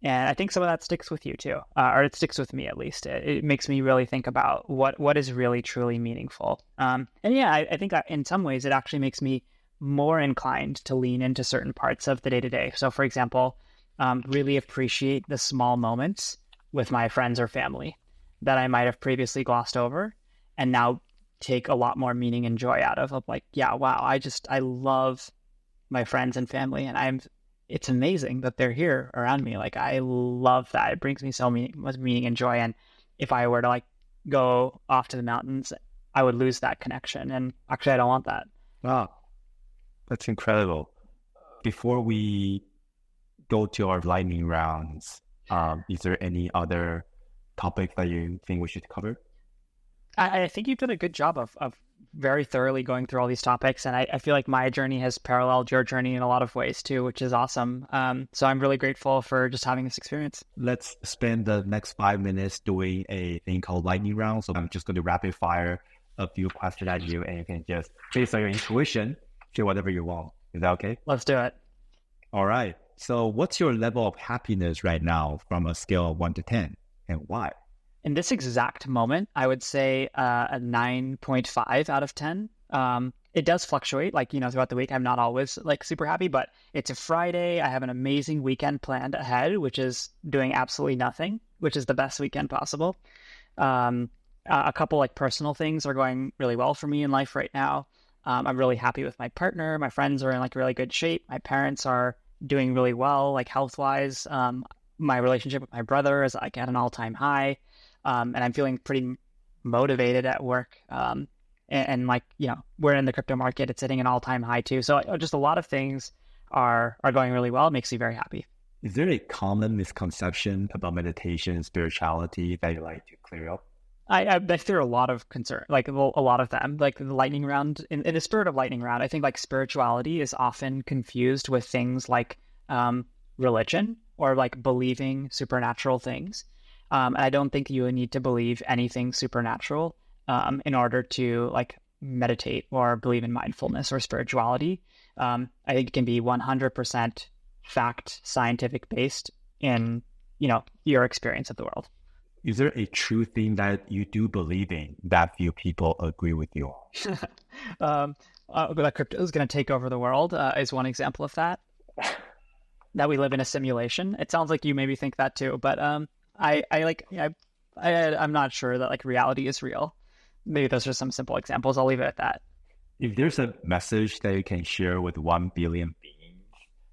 And I think some of that sticks with you too, or it sticks with me at least. It makes me really think about what is really truly meaningful. I think that in some ways it actually makes me more inclined to lean into certain parts of the day-to-day. So for example, really appreciate the small moments with my friends or family that I might have previously glossed over, and now take a lot more meaning and joy out of like, yeah, wow, I love my friends and family, and it's amazing that they're here around me. Like, I love that. It brings me so much meaning and joy. And if I were to like go off to the mountains, I would lose that connection. And actually, I don't want that. Wow, that's incredible. Before we go to our lightning rounds, is there any other topic that you think we should cover? I think you've done a good job of very thoroughly going through all these topics, and I feel like my journey has paralleled your journey in a lot of ways too, which is awesome. So I'm really grateful for just having this experience. Let's spend the next 5 minutes doing a thing called lightning round. So I'm just going to rapid fire a few questions at you, and you can just, based on your intuition, say whatever you want. Is that okay? Let's do it. All right. So what's your level of happiness right now from a scale of 1 to 10, and why? In this exact moment, I would say a 9.5 out of 10. It does fluctuate, like, throughout the week. I'm not always like super happy, but it's a Friday. I have an amazing weekend planned ahead, which is doing absolutely nothing, which is the best weekend possible. A couple like personal things are going really well for me in life right now. I'm really happy with my partner. My friends are in like really good shape. My parents are doing really well, like health-wise. My relationship with my brother is like at an all-time high. And I'm feeling pretty motivated at work. And like, we're in the crypto market. It's hitting an all-time high too. So just a lot of things are going really well. It makes me very happy. Is there a common misconception about meditation and spirituality that you like to clear up? I fear a lot of concern, like a lot of them, like the lightning round. In the spirit of lightning round, I think like spirituality is often confused with things like religion or like believing supernatural things. And I don't think you need to believe anything supernatural in order to like meditate or believe in mindfulness or spirituality. I think it can be 100% fact, scientific based in, your experience of the world. Is there a true thing that you do believe in that few people agree with you on? That crypto is going to take over the world is one example of that. That we live in a simulation. It sounds like you maybe think that too, but I'm not sure that like reality is real. Maybe those are some simple examples. I'll leave it at that. If there's a message that you can share with 1 billion beings,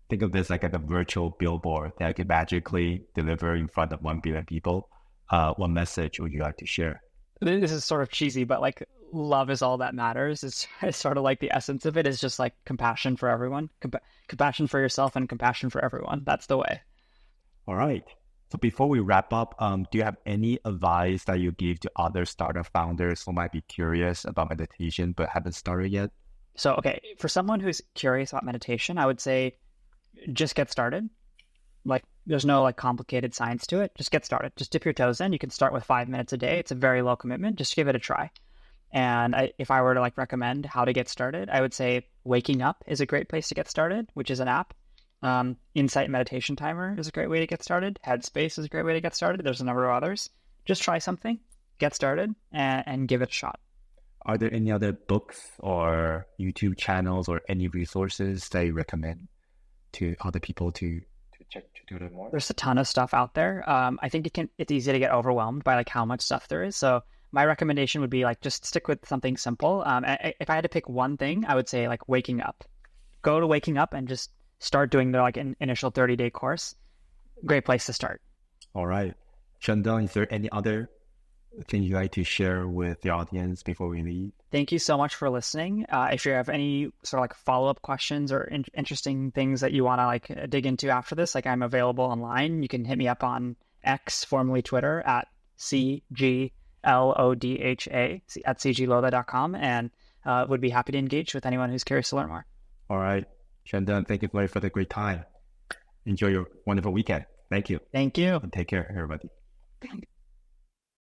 think of this like a virtual billboard that can magically deliver in front of 1 billion people. What message would you like to share? This is sort of cheesy, but like love is all that matters. It's sort of like the essence of it is just like compassion for everyone, compassion for yourself and compassion for everyone. That's the way. All right. So before we wrap up, do you have any advice that you give to other startup founders who might be curious about meditation but haven't started yet? So, okay, for someone who's curious about meditation, I would say just get started. Like there's no like complicated science to it. Just get started. Just dip your toes in. You can start with 5 minutes a day. It's a very low commitment. Just give it a try. And if I were to like recommend how to get started, I would say Waking Up is a great place to get started, which is an app. Insight Meditation Timer is a great way to get started. Headspace is a great way to get started. There's a number of others. Just try something, get started, and give it a shot. Are there any other books or YouTube channels or any resources that you recommend to other people to check to do more? There's a ton of stuff out there. I think it's easy to get overwhelmed by like how much stuff there is. So my recommendation would be like just stick with something simple. If I had to pick one thing, I would say like Waking Up. Go to Waking Up and just start doing the like an initial 30-day course. Great place to start. All right. Chandan, is there any other thing you'd like to share with the audience before we leave? Thank you so much for listening. If you have any sort of like follow-up questions or interesting things that you want to like dig into after this, like I'm available online. You can hit me up on X, formerly Twitter, at CGLODHA at cglodha.com, and would be happy to engage with anyone who's curious to learn more. All right. Chandan, thank you for the great time. Enjoy your wonderful weekend. Thank you. Thank you. And take care, everybody.